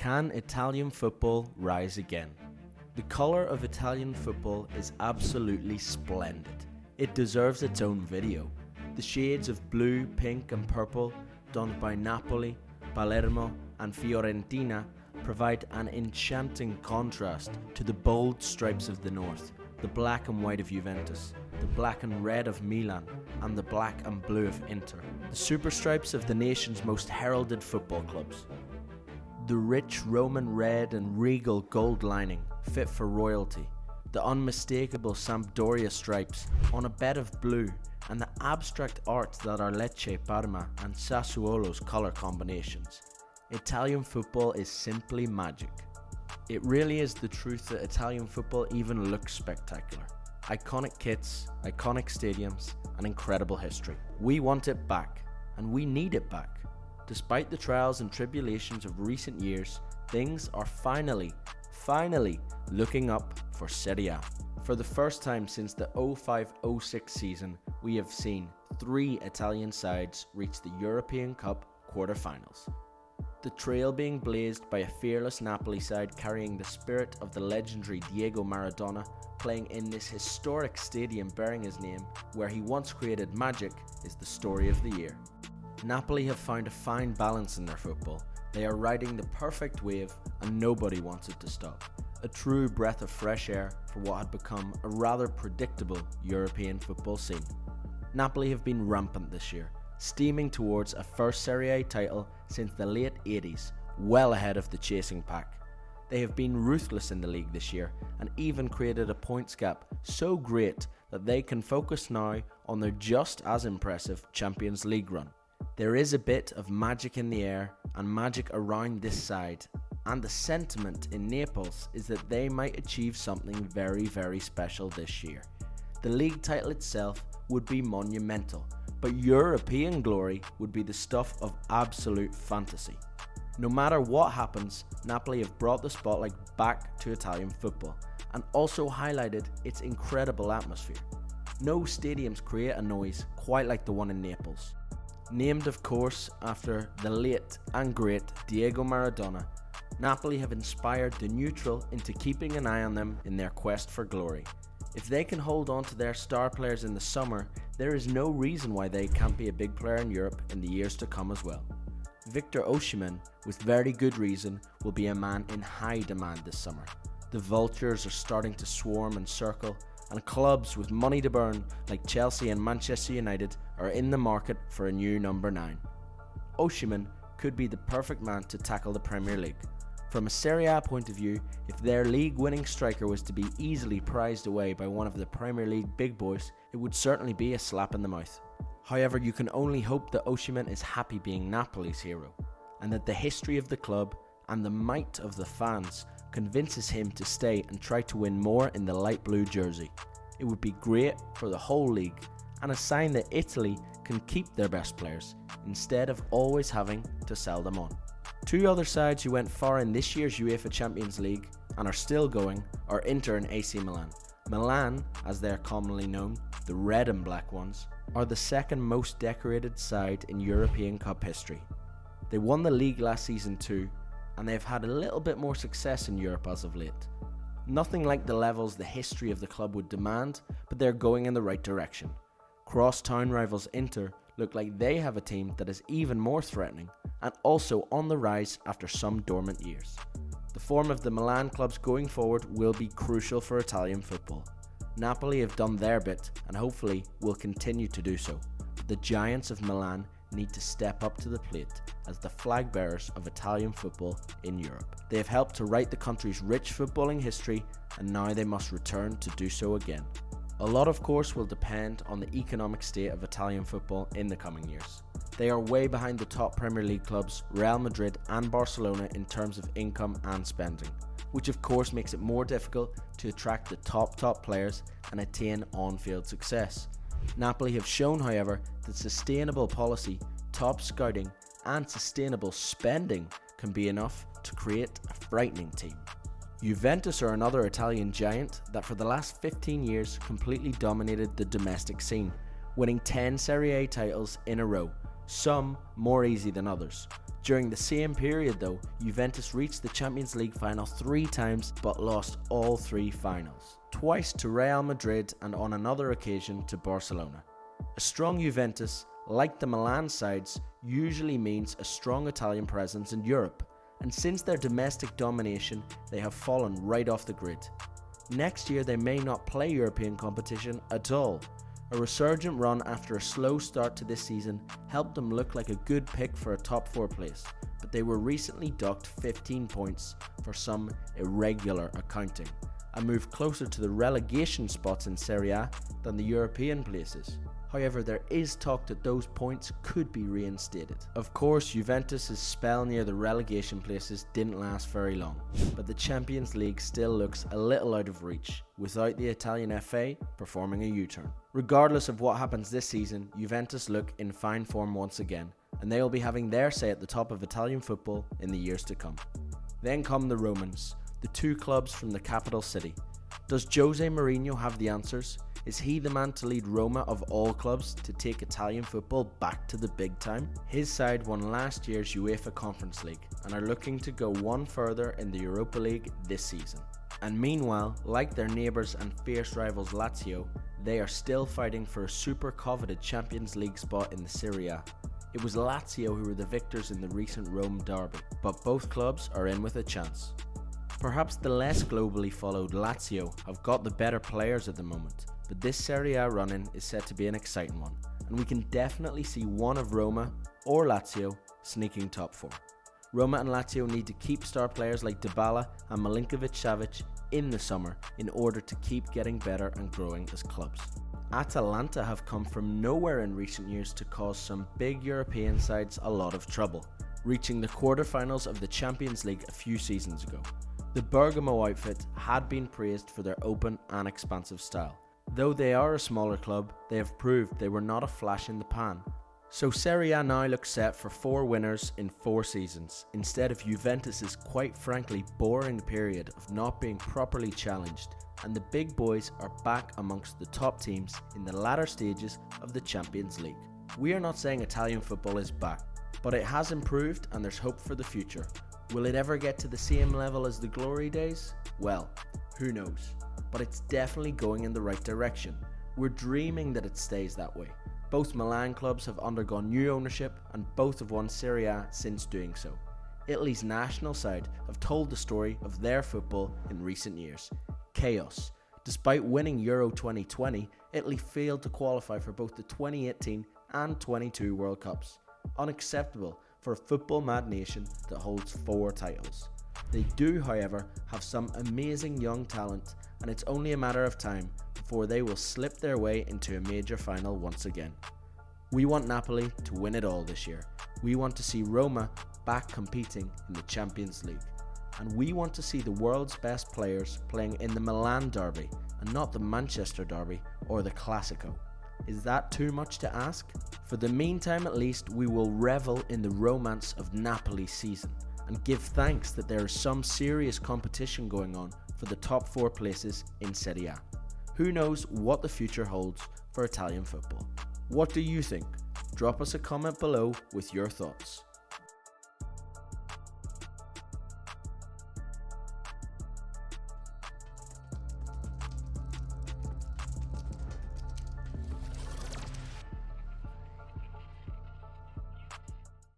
Can Italian football rise again? The colour of Italian football is absolutely splendid. It deserves its own video. The shades of blue, pink and purple donned by Napoli, Palermo and Fiorentina provide an enchanting contrast to the bold stripes of the north, the black and white of Juventus, the black and red of Milan and the black and blue of Inter, the superstripes of the nation's most heralded football clubs. The rich Roman red and regal gold lining fit for royalty, the unmistakable Sampdoria stripes on a bed of blue, and the abstract art that are Lecce, Parma and Sassuolo's colour combinations. Italian football is simply magic. It really is the truth that Italian football even looks spectacular. Iconic kits, iconic stadiums, and incredible history. We want it back, and we need it back. Despite the trials and tribulations of recent years, things are finally looking up for Serie A. For the first time since the 05-06 season, we have seen 3 Italian sides reach the European Cup quarter-finals. The trail being blazed by a fearless Napoli side carrying the spirit of the legendary Diego Maradona, playing in this historic stadium bearing his name, where he once created magic, is the story of the year. Napoli have found a fine balance in their football. They are riding the perfect wave and nobody wants it to stop. A true breath of fresh air for what had become a rather predictable European football scene. Napoli have been rampant this year, steaming towards a first Serie A title since the late 80s, well ahead of the chasing pack. They have been ruthless in the league this year and even created a points gap so great that they can focus now on their just as impressive Champions League run. There is a bit of magic in the air and magic around this side, and the sentiment in Naples is that they might achieve something very special this year. The league title itself would be monumental, but European glory would be the stuff of absolute fantasy. No matter what happens, Napoli have brought the spotlight back to Italian football and also highlighted its incredible atmosphere. No stadiums create a noise quite like the one in Naples. Named of course after the late and great Diego Maradona, Napoli have inspired the neutral into keeping an eye on them in their quest for glory. If they can hold on to their star players in the summer, there is no reason why they can't be a big player in Europe in the years to come as well. Victor Osimhen, with very good reason, will be a man in high demand this summer. The vultures are starting to swarm and circle, and clubs with money to burn like Chelsea and Manchester United are in the market for a new number 9. Osimhen could be the perfect man to tackle the Premier League. From a Serie A point of view, if their league-winning striker was to be easily prized away by one of the Premier League big boys, it would certainly be a slap in the mouth. However, you can only hope that Osimhen is happy being Napoli's hero, and that the history of the club and the might of the fans convinces him to stay and try to win more in the light blue jersey. It would be great for the whole league and a sign that Italy can keep their best players instead of always having to sell them on. 2 other sides who went far in this year's UEFA Champions League and are still going are Inter and AC Milan. Milan, as they are commonly known, the red and black ones, are the second most decorated side in European Cup history. They won the league last season too, and they have had a little bit more success in Europe as of late. Nothing like the levels the history of the club would demand, but they're going in the right direction. Cross-town rivals Inter look like they have a team that is even more threatening and also on the rise after some dormant years. The form of the Milan clubs going forward will be crucial for Italian football. Napoli have done their bit and hopefully will continue to do so, but the giants of Milan need to step up to the plate as the flag bearers of Italian football in Europe. They have helped to write the country's rich footballing history, and now they must return to do so again. A lot of course will depend on the economic state of Italian football in the coming years. They are way behind the top Premier League clubs Real Madrid and Barcelona in terms of income and spending, which of course makes it more difficult to attract the top players and attain on-field success. Napoli have shown, however, that sustainable policy, top scouting and sustainable spending can be enough to create a frightening team. Juventus are another Italian giant that for the last 15 years completely dominated the domestic scene, winning 10 Serie A titles in a row, some more easy than others. During the same period though, Juventus reached the Champions League final 3 times but lost all 3 finals. Twice to Real Madrid and on another occasion to Barcelona. A strong Juventus, like the Milan sides, usually means a strong Italian presence in Europe, and since their domestic domination, they have fallen right off the grid. Next year they may not play European competition at all. A resurgent run after a slow start to this season helped them look like a good pick for a top 4 place, but they were recently docked 15 points for some irregular accounting, and moved closer to the relegation spots in Serie A than the European places. However, there is talk that those points could be reinstated. Of course, Juventus' spell near the relegation places didn't last very long, but the Champions League still looks a little out of reach, without the Italian FA performing a U-turn. Regardless of what happens this season, Juventus look in fine form once again, and they will be having their say at the top of Italian football in the years to come. Then come the Romans, the 2 clubs from the capital city. Does Jose Mourinho have the answers? Is he the man to lead Roma of all clubs to take Italian football back to the big time? His side won last year's UEFA Conference League and are looking to go one further in the Europa League this season. And meanwhile, like their neighbours and fierce rivals Lazio, they are still fighting for a super coveted Champions League spot in the Serie A. It was Lazio who were the victors in the recent Rome derby, but both clubs are in with a chance. Perhaps the less globally followed Lazio have got the better players at the moment, but this Serie A run-in is set to be an exciting one, and we can definitely see one of Roma or Lazio sneaking top 4. Roma and Lazio need to keep star players like Dybala and Milinkovic-Savic in the summer in order to keep getting better and growing as clubs. Atalanta have come from nowhere in recent years to cause some big European sides a lot of trouble, reaching the quarterfinals of the Champions League a few seasons ago. The Bergamo outfit had been praised for their open and expansive style. Though they are a smaller club, they have proved they were not a flash in the pan. So Serie A now looks set for 4 winners in 4 seasons, instead of Juventus' quite frankly boring period of not being properly challenged, and the big boys are back amongst the top teams in the latter stages of the Champions League. We are not saying Italian football is back, but it has improved and there's hope for the future. Will it ever get to the same level as the glory days? Well, who knows, but it's definitely going in the right direction. We're dreaming that it stays that way. Both Milan clubs have undergone new ownership and both have won Serie A since doing so. Italy's national side have told the story of their football in recent years. Chaos. Despite winning Euro 2020, Italy failed to qualify for both the 2018 and 22 World Cups. Unacceptable for a football-mad nation that holds 4 titles. They do, however, have some amazing young talent, and it's only a matter of time before they will slip their way into a major final once again. We want Napoli to win it all this year. We want to see Roma back competing in the Champions League. And we want to see the world's best players playing in the Milan derby and not the Manchester derby or the Classico. Is that too much to ask? For the meantime at least, we will revel in the romance of Napoli's season and give thanks that there is some serious competition going on for the top 4 places in Serie A. Who knows what the future holds for Italian football? What do you think? Drop us a comment below with your thoughts.